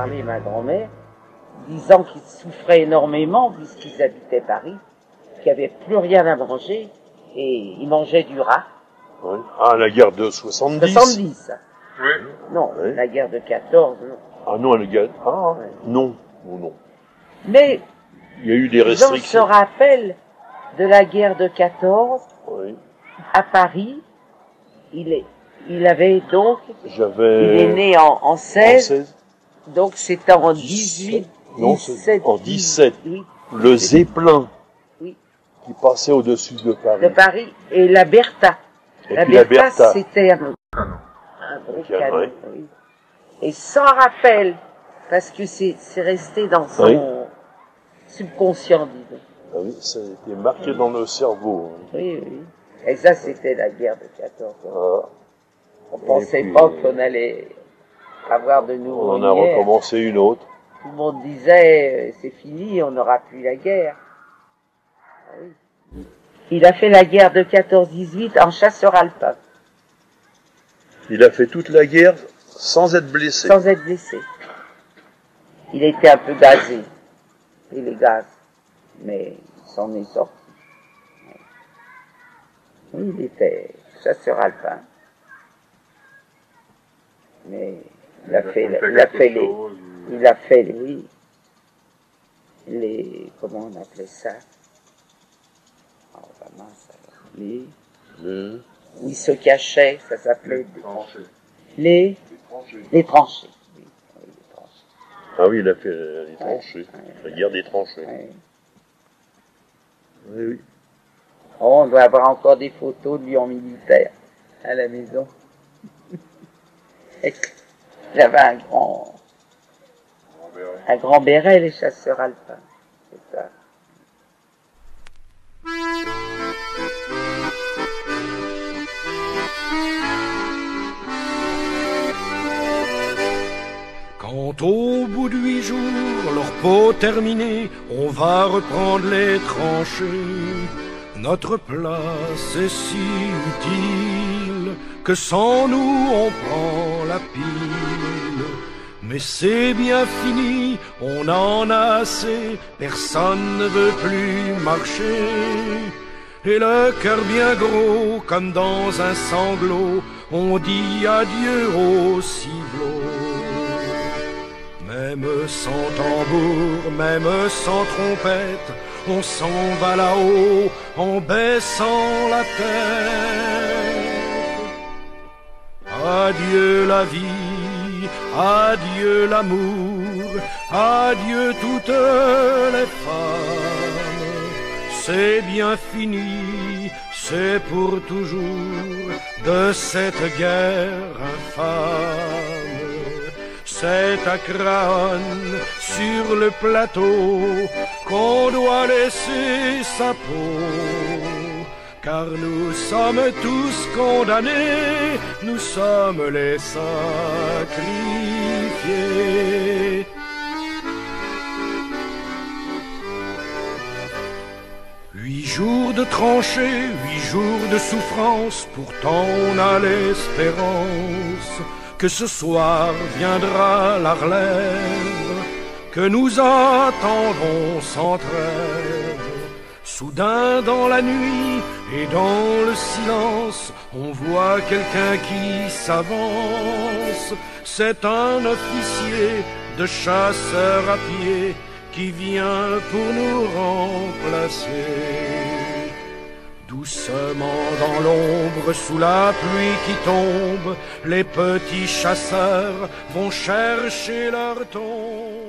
parlé ma grand-mère, disant qu'ils souffraient énormément, puisqu'ils habitaient Paris, qu'il n'y avait plus rien à manger, et ils mangeaient du rat. Oui. Ah, la guerre de 70. 70. Oui. Non, Oui. la guerre de 14, non. Ah non, la guerre... Ah, Ouais. non. Oh, non. Mais, Il y a eu des les gens se restrictions. rappellent de la guerre de 14, Oui. à Paris. Il avait donc, il est J'avais... né en 16, En 16. donc c'était en 18, Non, 17, en 17. oui, Le Zeppelin. Oui. Qui passait au-dessus de Paris. de Paris, et la Bertha. Et La puis la Bertha, Bertha. c'était un gros Ok, canon, ouais. oui. Et sans rappel, parce que c'est resté dans son Oui. subconscient, disons. Ah oui, ça a été marqué dans le cerveau. Hein. Oui, oui. Et ça, c'était la guerre de 14. Ah, On pensait puis, pas qu'on allait avoir de nouveau on en a une guerre. recommencé une autre. Tout le monde disait, c'est fini, on n'aura plus la guerre. Ah oui. Il a fait la guerre de 14-18 en chasseur alpin, Il a fait toute la guerre sans être blessé. sans être blessé. Il était un peu gazé, et les gaz, mais il s'en est sorti. Oui, il était chasseur alpin. Mais il a fait les, comment on appelait ça? Oh, bah mince, alors. Où il se cachait, ça s'appelait les tranchées. Oui, oui, les tranchées. Ah oui, il a fait les tranchées. La guerre des tranchées. Ouais. Oui, oui. Oh, on doit avoir encore des photos de lui en militaire à la maison. J'avais un grand béret, les chasseurs alpins. C'est ça. Quand au bout de 8 jours, leur peau terminée, on va reprendre les tranchées. Notre place est si utile que sans nous on prend la pile. Mais c'est bien fini, on en a assez, personne ne veut plus marcher. Et le cœur bien gros, comme dans un sanglot, on dit adieu au ciblot. Même sans tambour, même sans trompette, on s'en va là-haut en baissant la tête. Adieu la vie, adieu l'amour, adieu toutes les femmes. C'est bien fini, c'est pour toujours de cette guerre infâme. C'est à Craonne, sur le plateau, qu'on doit laisser sa peau. Car nous sommes tous condamnés, nous sommes les sacrifiés. Huit jours de tranchées, 8 jours de souffrance, pourtant on a l'espérance que ce soir viendra la relève, que nous attendrons sans trêve. Soudain dans la nuit et dans le silence, on voit quelqu'un qui s'avance. C'est un officier de chasseurs à pied qui vient pour nous remplacer. Doucement dans l'ombre, sous la pluie qui tombe, les petits chasseurs vont chercher leur tombe.